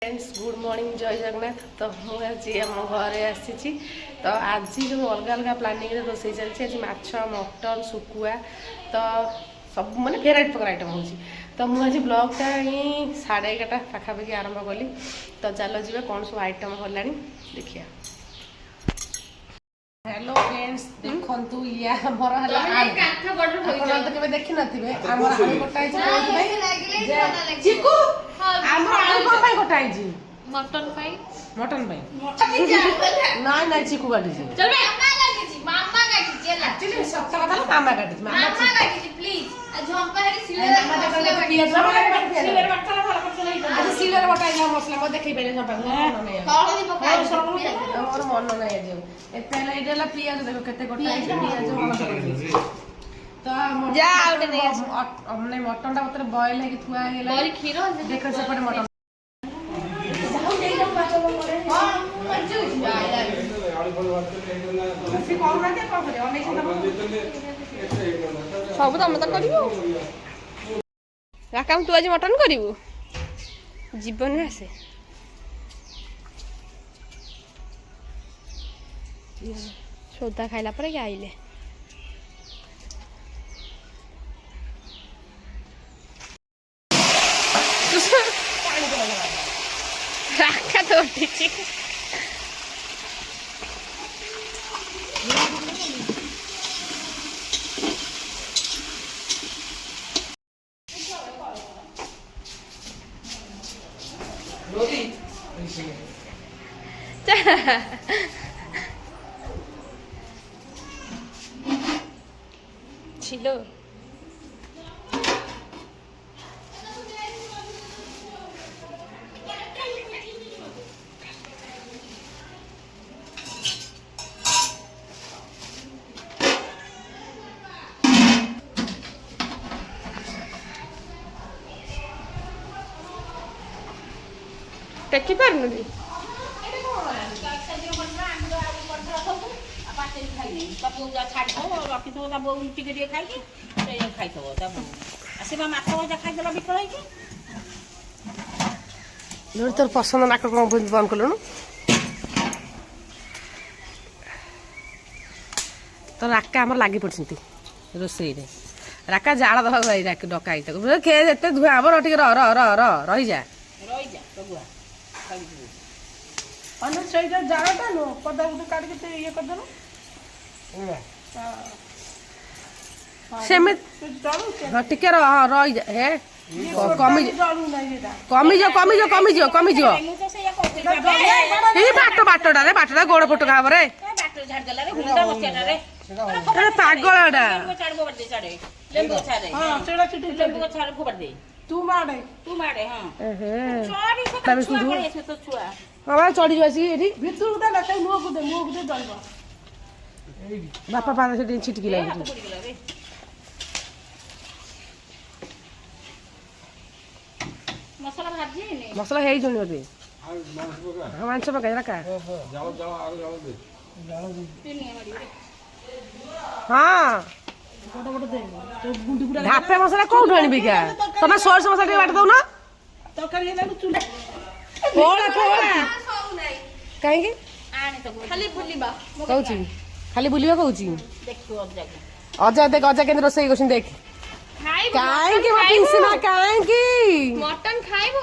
Friends good morning जय जगन्नाथ। तो मुझे आम घरे आसी तो आज जो अलग अलग प्लानिंग रोसे चलती आज माछ मटन सुकुआ तो सब माने भेराइट प्रकार आइटम हो। तो मुझे ब्लॉगटा ही 11:30 पाखापाखि आरंभ कली। तो चलो जी कौन सब आइटम होगा देखिए। हेलो फ्रेंड्स देखु ये आमर तो केवे देखि नथिबे आमर आलू कटाई चिकू आमर आलू को पाई कटाई जी मटन पाई नाइ नाइ चिकू काटी जी चल बे मामा काटी जी एक्चुअली सत्य कथा ना मामा काटी जी प्लीज झंपा हेरी सिलेर मामा देखले पिया सिलेर बटला भलो पटला आज सिलेर बटाई जा मसला को देखै बेले झंपा मन नै हळदी पकाई हमर मन नै जे एते ले देला पियाज देखो केते कटाई छै पियाज वाला तो जा आउटे नै हमने मटन टा उतर बॉयल है कि थुआ गेला और खीर देखो से पर मटन जाऊ दे दम पाछो करे हां पंचू आली बोल से कौन ना के करे ओने सब तो हम तो करिवो राकाम तू आज मटन करिवो जीवन में आसे सौदा खाइला पर आइले राखा तो ठीक छिलो टेकी पारनु दी तोर पसंद नाक कौन बंद कलु तो राका आम लगी पड़ती रोसे राका जाल दवा डकाई खेते धुआ हम टे रही जा जालटा नु पदा काट ये कर हाँ टिके रही जा हे कमिज बाटटा बाटटा गोड़ फोटो खाब रे पागलटा चढ़ी बापा पाद से छिटकी लगे मसला है बोधे मांस पकाई रखा हाँ ढापे मसला कौन आनी क्या तुम सोर्स मसला बाट दौ ना कहीं खाली बुलिबा कहूँ अजा देख अजा के रोसे कर देख मटन खाइबो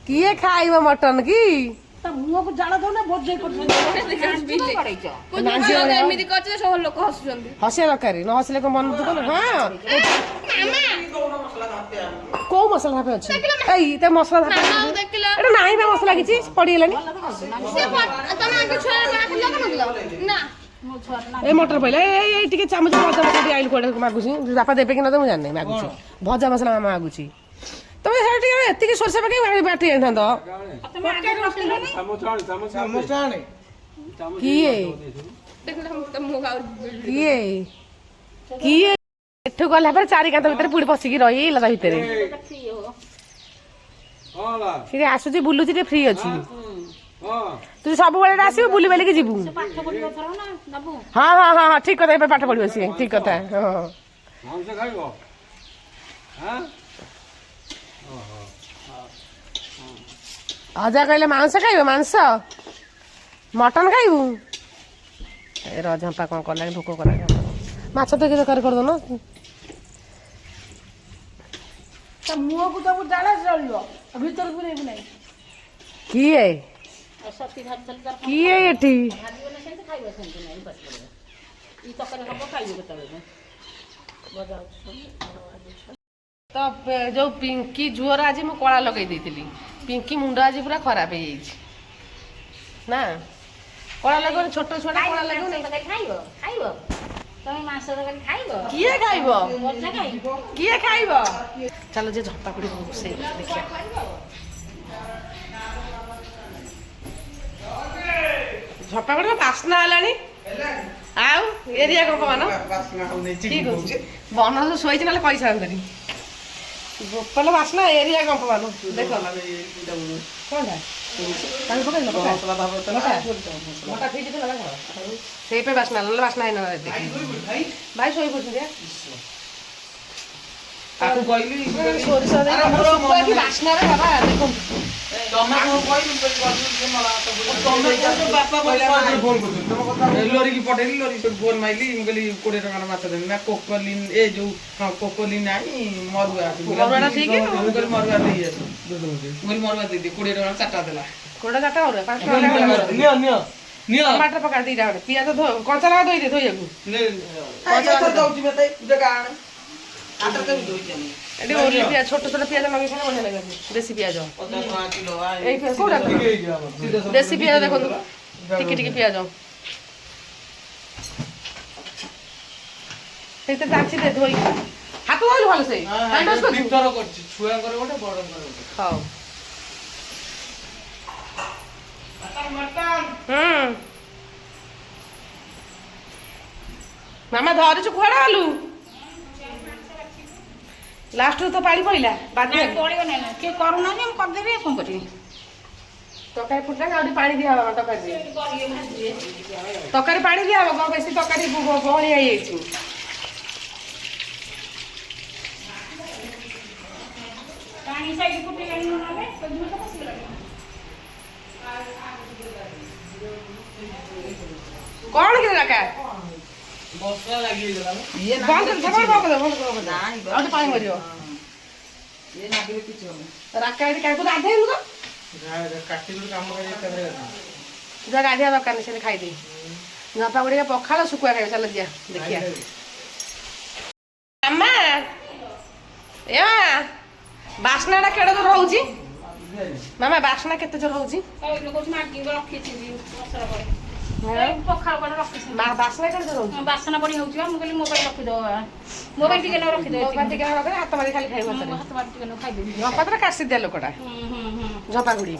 किए खाइबो मटन की मुह को जाना दो ना बहुत जय हसिया दरकार न हसिले मन हाँ कौ मसला भापे अच्छे मसला ना मसला किसी पड़गला ए मटर पहले ये चामच भजा मसला आइल कड़े मागुची बापा देवे कि ना तो जानी मागुची भजा मसला मागुची तुम ये सोरस पकई बाटी एठू गला चारि कांत भितर पुड़ी पशिकी रही लता भितर सी आसुची बुलुची फ्री अच्छी तू सब बेले आसबू बुली बेलिकी जीवु हाँ हाँ हाँ ठीक कथा पाठ पढ़ो सी ठीक कथा ଅଜା କହିଲେ ମାଂସ ଖାଇବ ମାଂସ ମଟନ ଖାଇବୁ ଏ ଝମ୍ପା କ'ଣ କଲାଣି ଭୋକ କଲାଣି ମାଛ ତରକାରୀ ତରକାରୀ କରିଦେଉନ ତା ମୁହଁକୁ ତାକୁ ଜାଳ ଜଳିବ ଭିତରକୁ ନେଇବୁ ନାହିଁ କିଏ କିଏ ଏଠି ତ ଯୋଉ ପିଙ୍କି ଝୁଅର ଆଜି ମୁଁ କଳା ଲଗେଇ ଦେଇଥିଲି ପିଙ୍କି ମୁଣ୍ଡ ଆଜି ପୁରା ଖରାପ ହେଇଯାଇଛି ନା କଳା ଲଗେଇବ ଛୋଟ ଛୁଆଟା କଳା ଲଗେଇବ ଖାଇବ ଖାଇବ ତମେ ମାଂସ ତରକାରୀ ଖାଇବ କିଏ ଖାଇବ କିଏ ଖାଇବ ଚାଲ ଯେ ଝମ୍ପା କୁଡ଼ି ରୋଷେଇ ଦେଖିବା ଝମ୍ପା କୁଡ଼ି ବାସ୍ନା ହେଲାଣି ଆଉ ଏରିଆ କମ୍ପାନ ଠିକ ଅଛି ବନ ଶୋଇଛି ନହେଲେ କହିସାରନ୍ତନି ଗୋପାଲ ବାସ୍ନା ଏରିଆ କମ୍ପାନ ଦେଖ କଣଟା ସେଇପାଇଁ ବାସ୍ନା ନହେଲେ ବାସ୍ନା ହେଇନ ଭାଇ ଶୋଇପଡ଼ୁଛନ୍ତି ତାକୁ କହିଲି ସୋରିଷ ବାସ୍ନାରେ ବାବା ଦେଖନ୍ତୁ ଲୋରିକି ପଠେଇଲି ଲୋରି ଫୋନ ମାଇଲି ମୁଁ କହିଲି 20 ଟଙ୍କାର ମାଛ ଦେବି ନା କୋକୋଲିନ୍ ଏ ଯୋଉ କୋକୋଲିନ୍ ଆଣି ମରୁଆ ମରୁଆଟା ଠିକ ମୁଁ କହିଲି ମରୁଆ ଦେଇ ଆସ ମୁଁ କହିଲି ମରୁଆ ଦେଇଦି 20 ଟଙ୍କା 4ଟା ଦେଲା 4ଟା 4ଟା 5 ଟଙ୍କା ନିଅ ନିଅ ନିଅ ଟମାଟର ପକା ଦିଟା ଗୋଟେ ପିଆଜ କଞ୍ଚା ଲଙ୍କା ଧୋଇ ଦେ ଧୋଇବାକୁ ଦଉଛି ମତେ ଗାଁ ଏଠି ଓରିଆ ପିଆଜ ଛୋଟ ଛୋଟ ପିଆଜ ଲଗେଇ ଖାଇଲେ ବଢିଆ ଲାଗେ ଦେଶୀ ପିଆଜ ଏଇ କୋଉଟା ଦେଶୀ ପିଆଜ ଦେଖନ୍ତୁ ଟିକେ ଟିକେ ପିଆଜ ସେଇଥିରେ ଚାଞ୍ଚି ଦେ ଧୋଇ ହାତ ଧୋଇଲୁ ଭଲ ସେଇ ଛୁଆଙ୍କର ଗୋଟେ ବଡଙ୍କର ଗୋଟେ ହଉ ମାମା ଧରିଛୁ କୁଆଡେ ଗଲୁ ଲାଷ୍ଟରୁ ତ ପାଣି ପଇଲା ବାଧ୍ୟ କିଏ କରୁନାହାନ୍ତି ମୁଁ କରିଦେବି କ'ଣ କରିବି ତରକାରୀ ଫୁଟିଲା ଆଉ ଟିକେ ପାଣି ଦିଆହବ ତରକାରୀ ତରକାରୀ ପାଣି ଦିଆହବ କ'ଣ ବେଶୀ ତରକାରୀ ବହଳିଆ ହେଇଯାଇଛି କ'ଣ କି ରାକା ମସଲା ଲାଗିଗଲା ପାଣି ମରିବ ରାକା ଏଠି କାହାକୁ ଗାଧେଇଲୁ ତ କାଟି କାମ କରି ଯା ଗାଧେଇବା ଦରକାର ନାହିଁ ସେଠି ଖାଇଦେଇ ଝପା ଗୁଡ଼ିକ ପଖାଳ ଶୁଖୁଆ ଖାଇବେ ଚାଲ ଯିଆ ଦେଖିଆ ମାମା ଏ ବାସ୍ନାଟା କେଡ଼େ ଜୋର ହଉଛି ମାମା ବାସ୍ନା କେତେ ଜୋର ହଉଛି ବାସ୍ନା କେତେ ଜୋର ହଉଛି ବାସନ ପଡି ହଉଛି ମୁଁ କହିଲି ମୋ ପାଇଁ ରଖିଦବ ମୋ ପାଇଁ ଟିକେ ରଖିଦବ ଟିକେ ରଖିଦେ ହାତ ମାରି ଖାଲି ଖାଇବ ଖାଇଦେବି ଝପାତରେ କାଶି ଦିଆ ଲୋକଟା ଝପା ଗୁଡି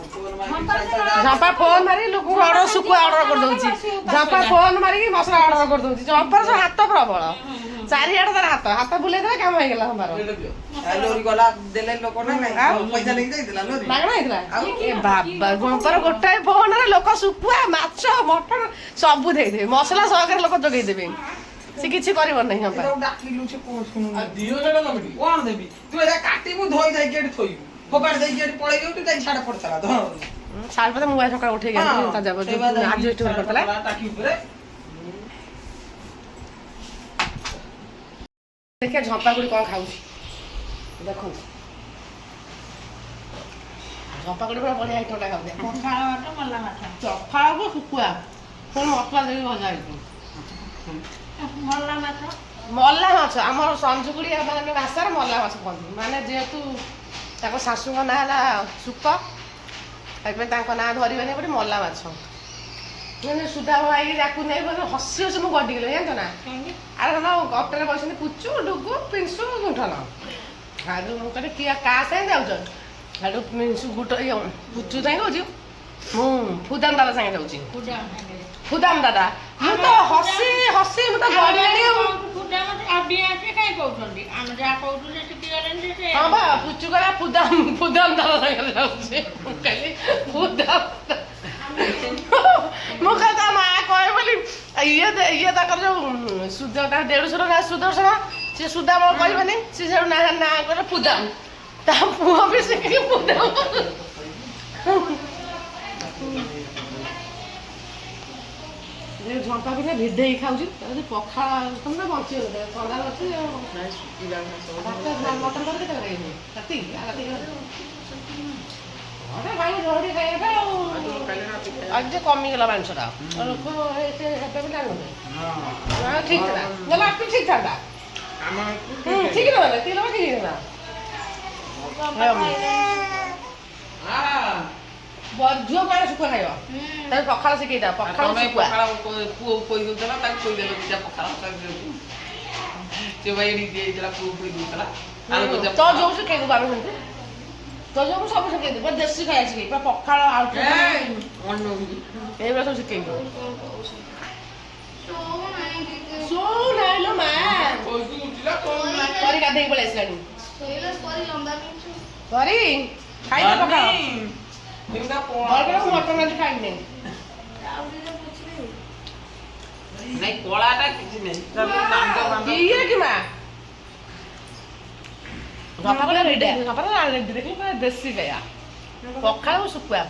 ଝପା ଫୋନ ମାରି ଲୋକଙ୍କୁ ଅର୍ଡର ଶୁଖୁଆ ଅର୍ଡର କରିଦଉଛି ଝପା ଫୋନ ମାରିକି ମସଲା ଅର୍ଡର କରିଦଉଛି ଝପାର ସବୁ ହାତ ପ୍ରବଳ ଚାରିଆଡେ ତାର ହାତ ହାତ ବୁଲେଇ ଦେଲେ କାମ ହେଇଗଲା ଝପାର ମାଗଣା ହେଇଥିଲା ଏ ବାବା ଝପାର ଗୋଟାଏ ଫୋନରେ ଲୋକ ଶୁଖୁଆ ମାଛ ମଟନ ସବୁ ଦେଇଦେବେ ମସଲା ସହକାରେ ଲୋକ ଯୋଗେଇଦେବେ ସେ କିଛି କରିବ ନାହିଁ ଝପା କଣ ଦେବି ତୁ ଏଟା କାଟିବୁ ଧୋଇ ଯାଇକି ଏଠି ଥୋଇବୁ ଫୋପାଡ଼ି ଦେଇକି ଏଠି ପଳେଇ ଯାଉଛୁ ଯାଇକି ଛାଡ ପଡିଥିଲା ସାଢ଼େ ପାତେ ମୁଁ ସକାଳେ ଉଠେଇ ଗଲି ତାଜା ଆଜବେଷ୍ଟ କରିଥିଲା ଟାକି ଉପରେ ଦେଖିଆ ଝମ୍ପା ଗୁଡ଼ି କ'ଣ ଖାଉଛି ଦେଖନ୍ତୁ ଝମ୍ପା ଗୁଡ଼ି ପୁରା ବଢ଼ିଆ ଆଇଟମଟା ଖାଉଛି ସଫାକୁ ଶୁଖୁଆ ପୁଣି ମସଲା ଦେଇକି ଭଜା ହେଇଛି ମଲା ମାଛ ଆମର ସଞ୍ଜୁଗୁଡ଼ି ମାନେ ଭାଷାରେ ମଲା ମାଛ କହନ୍ତି ମାନେ ଯେହେତୁ ତାଙ୍କ ଶାଶୁଙ୍କ ନାଁ ହେଲା ଶୁକ ସେଥିପାଇଁ ତାଙ୍କ ନାଁ ଧରିବେନି ବୋଲି ମଲା ମାଛ ମାନେ ସୁଧା ଭାଇ ତାକୁ ନେଇ ହସି ହସି ମୁଁ ଗଡ଼ିଗଲି ଜାଣିଛ ନା ଆରେ ହଁ ଅଟୋରେ ବସିଛନ୍ତି ପୁଚୁ ଡୁଗୁ ପିନ୍ସୁ ଗୁଣ୍ଠନ ଆଉ ମୁଁ କହିଲି କିଏ କାହା ସାଙ୍ଗେ ଯାଉଛ ସେଠୁ ପିନ୍ସୁ ଗୁଟ ପୁଚୁ ସାଙ୍ଗେ କହୁଛି ମୁଁ ଫୁଦାମ ଦାଦା ସାଙ୍ଗେ ଯାଉଛି ଫୁଦାମ ଦାଦା ମୁଁ ତ ହସି ହସି ମୁଁ ତ ଗଡ଼ିଗଲି ହଁ ବା ପୁଚୁ କଲା ଫୁଦାମ ଦାଦା ସାଙ୍ଗରେ ଯାଉଛି ମୁଁ କହିଲି ଫୁଦାମ ମୁଁ କହିଲି ତା ମା କହେ ବୋଲି ଇଏ ତାଙ୍କର ଯୋଉ ସୁଧା ଦେଢ଼ଶୁର ନା ସୁଦର୍ଶନ ସେ ସୁଧା ମୋର କହିବନି ସେ ସେଠୁ ନାଁ କରେ ଫୁଦାମ ତା ପୁଅ ବି ଶିଖିକି ଫୁଦାମ ଲଙ୍କା ପିଠା ଭିଦେଇ ଖାଉଛି ପଖାଳ ତମେ ବଞ୍ଚିବ ଥଣ୍ଡା ଅଛି ମଟନ କରି କେତେ ଖାଇବି ରାତି ଆଜି କମିଗଲା ମାଂସଟା ଲୋକ ହେବେ ବି ଲାଗୁନି ଠିକ ଥିଲା ନହେଲେ ଆକୁ ଠିକ ଥାନ୍ତା ଠିକ ନହେଲେ ତିଲ ଠିକ ହେଇଗଲା ଝିଅ ପାଣି ଶୁଖୁଆ ଖାଇବ ତାକୁ ପଖାଳ ଶିଖେଇଦା ପଖାଳ ପୁଅ ଖୋଇ ଦଉଥିଲା ତାକୁ ଖୋଇଦେଲ ଦିଟା ପଖାଳ ସେ ଭାଇ ଦେଇଥିଲା ପୁଅ ଖୋଇ ଦଉଥିଲା ତ ଯୋଉ ଶିଖେଇଦବୁ ଆମେ ସେମିତି ତ ଯୋଉ ସବୁ ଶିଖେଇଦବୁ ଦେଶୀ ଖାଇବା ଶିଖେଇ ପୁରା ପଖାଳ ଆଉ ଏଇଭଳିଆ ସବୁ ଶିଖେଇଦବୁ ଶୁଣୁ ମା କରି ଗାଧେଇ ପଳେଇ ଆସିଲାଣି କରି ଖାଇଦେ ପଖାଳ ମଟନ ଆଜି ଖାଇନି ନାଇଁ କଳାଟା କିଛି ନାହିଁ କି ମା ଦେଶୀ ଖାଇବା ପଖାଳ ଶୁଖୁଆ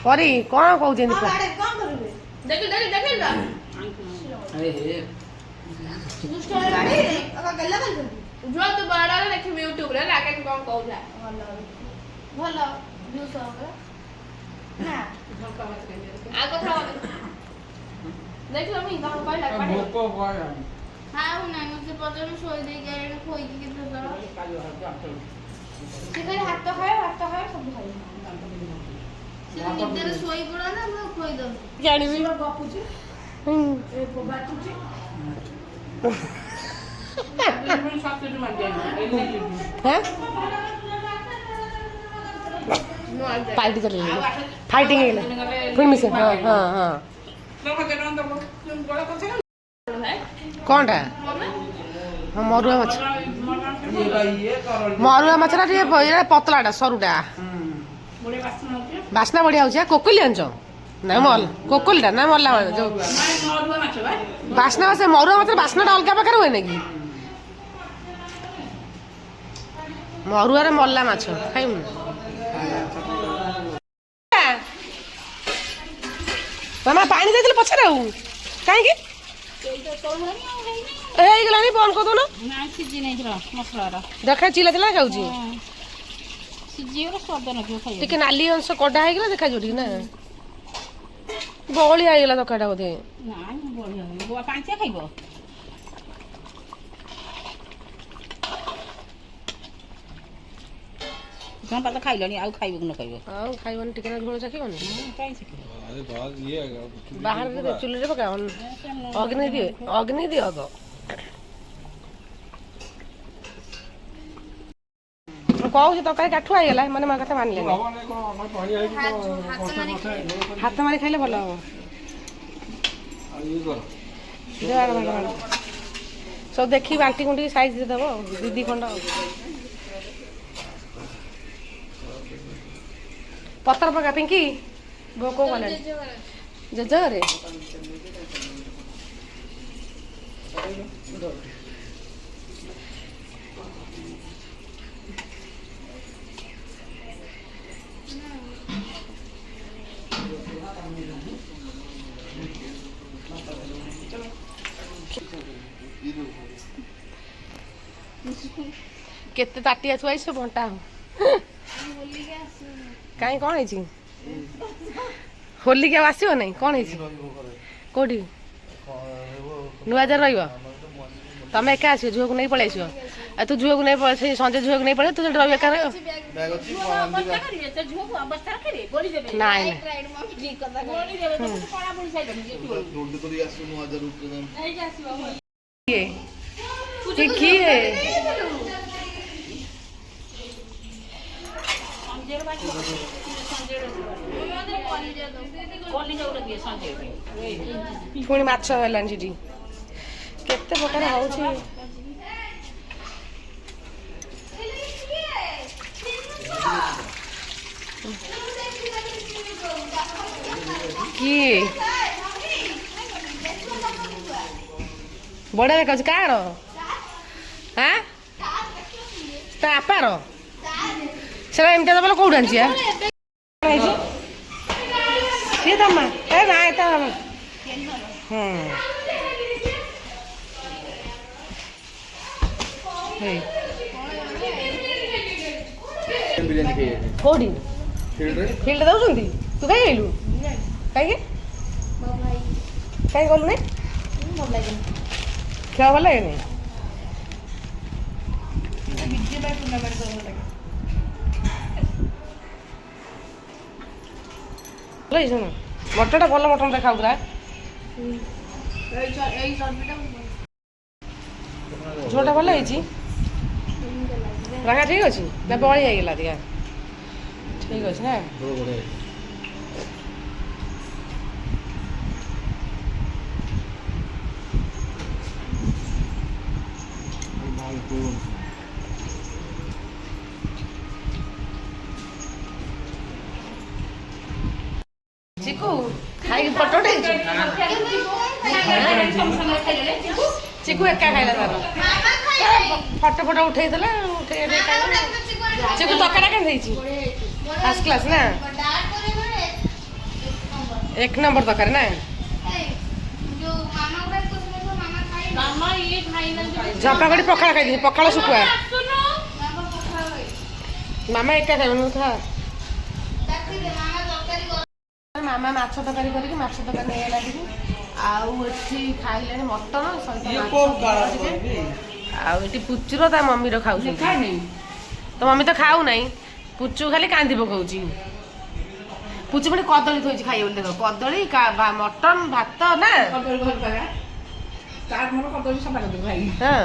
ପରି କଣ କହୁଛନ୍ତି ଦେଖିବି ୟୁଟ୍ୟୁବରେ ରାକେଶ କଣ କହୁଥିଲା ଭଲ ଦେଖିଲ ମି କଣ କହିଲା ଖାଉ ନାହିଁ ମତେ ପଚାରୁ ଶୋଇ ଦେଇକି ଆଇଣି ଖୋଇକି କେତେ ଦର ସେ ଖାଲି ହାତ ଖାଏ ସବୁ ଖାଏ ସେ ନିଦରେ ଶୋଇ ପଡ ନା ମୁଁ ଖୋଇ ଦଉଛି ଜାଣିବି ଗପୁଛି ବାଟୁଛି ପାଇଟି ଚଲେଇ ଫାଇଟିଂ ହେଇଗଲା ପୁଣି ମିଶେ ହଁ ହଁ ହଁ କଣଟା ହଁ ମରୁଆ ମାଛ ଟିକେ ପତଳାଟା ସରୁଟା ବାସ୍ନା ବଢିଆ ହଉଛି କୋକଲି ଆଣିଛ ନା ମଲ କୋକଲିଟା ନା ମଲା ଯୋଉ ବାସ୍ନା ସେ ମରୁଆ ମାଛ ବାସ୍ନାଟା ଅଲଗା ପ୍ରକାର ହୁଏ ନାକି ମରୁଆରେ ମଲା ମାଛ ଖାଇବୁ ମାମା ପାଣି ଦେଇଥିଲେ ପଛରେ ଆଉ କାହିଁକି ହେଇଗଲାଣି ବନ୍ଦ କରିଦଉନ ଦେଖା ଚିଲା ଚିଲା ଖାଉଛି ଟିକେ ନାଲି ଅଂଶ କଡା ହେଇଗଲା ଦେଖାଯିବ ଟିକେ ନା ବହଳିଆ ହେଇଗଲା ତରକାରୀଟା ବୋଧେ ଖାଇବ ଖାଇଲଣି ଆଉ ଖାଇବ କି ନ ଖାଇବ ଆଉ ଖାଇବନି ଟିକେ ନା ଝୋଳ ଚାଖିବନି ବାହାରେ ଚୁଲିରେ ପକା ଅଗ୍ନି ଦିଅ ଆଗ କହୁଛି ତରକାରୀ କାଠୁଆ ହେଇଗଲା ମାନେ ମୋ କଥା ମାନିଲେନି ହାତ ମାରି ଖାଇଲେ ଭଲ ହବ ସବୁ ଦେଖି ବାଣ୍ଟି କୁଣ୍ଟିକି ସାଇଜ ଦେଇଦେବ ଦିଦି ଖଣ୍ଡ ପତ୍ର ପକା ପିଙ୍କି ଭୋକ ଗଲାଣି ଜେଜରେ କେତେ ତାଟିଆ ଥୁଆଇଛ ବଣ୍ଟା କାହିଁ କଣ ହେଇଛି ହୋଲିକି ଆଉ ଆସିବ ନାଇଁ କଣ ହେଇଛି କୋଉଠି ନୂଆ ବଜାର ରହିବ ତମେ ଏକା ଆସିବ ଝିଅକୁ ନେଇ ପଳେଇ ଆସିବ ଆଉ ତୁ ଝିଅକୁ ନେଇ ସେଇ ସଞ୍ଜୟ ଝିଅକୁ ନେଇ ପଳେଇ ତୁ ସେଠି ରହିବ ଏକା ନାଇଁ କିଏ ପୁଣି ମାଛ ହେଲାଣି ସେଠି କେତେ ପ୍ରକାର ହଉଛି କିଏ ବଢିଆ ଦେଖାଉଛି କାହାର ତା ବାପାର ସେଟା ଏମିତିଆ ଦବଲ କୋଉଠି ଆଣିଛି ସିଏ ତମା ଏ ନାଇଁ ତା କୋଉଠି ଫିଲ୍ଡ ଦଉଛନ୍ତି ତୁ କାହିଁ ଆଇଲୁ କାହିଁକି କାହିଁ ଗଲୁ ନାଇଁ ଖେଳ ଭଲ ଲାଗେନି ଭଲ ହେଇଛି ନା ମଟନଟା ଭଲ ମଟନଟା ଖାଉଥିଲା ଝୋଳଟା ଭଲ ହେଇଛି ରାଙ୍ଗା ଠିକ୍ ଅଛି ନା ବଳି ହେଇଗଲା ଟିକେ ଠିକ୍ ଅଛି ନା ଚିକୁ ଖାଇକି ଫଟୋ ଉଠେଇଛୁ ଚିକୁ ଏକା ଖାଇଲା ତାର ଫଟୋ ଫଟୋ ଉଠେଇଥିଲା ଉଠେଇ ଚିକୁ ତରକାରୀ କେମିତି ହେଇଛି ଫାର୍ଷ୍ଟ କ୍ଲାସ୍ ନା 1 ନମ୍ବର ତରକାରୀ ନା ଝପା କରି ପଖାଳ ଖାଇଦେଇଛି ପଖାଳ ଶୁଖୁଆ ମାମା ଏକା ଖାଇବ ଖା ମାମା ମାଛ ତରକାରୀ କରିକି ମାଛ ତରକାରୀ ନେଇଗଲା ଟିକେ ଆଉ ଏଠି ଖାଇଲାଣି ମଟନ ସହିତ ଆଉ ଏଠି ପୁଚୁର ତା ମମିର ଖାଉଛନ୍ତି ତ ମମି ତ ଖାଉ ନାହିଁ ପୁଚୁ ଖାଲି କାନ୍ଦି ପକଉଛି ପୁଚୁ ପୁଣି କଦଳୀ ଥୋଇଛି ଖାଇବ ବୋଲି ଦେଖ କଦଳୀ ମଟନ ଭାତ ନା ହଁ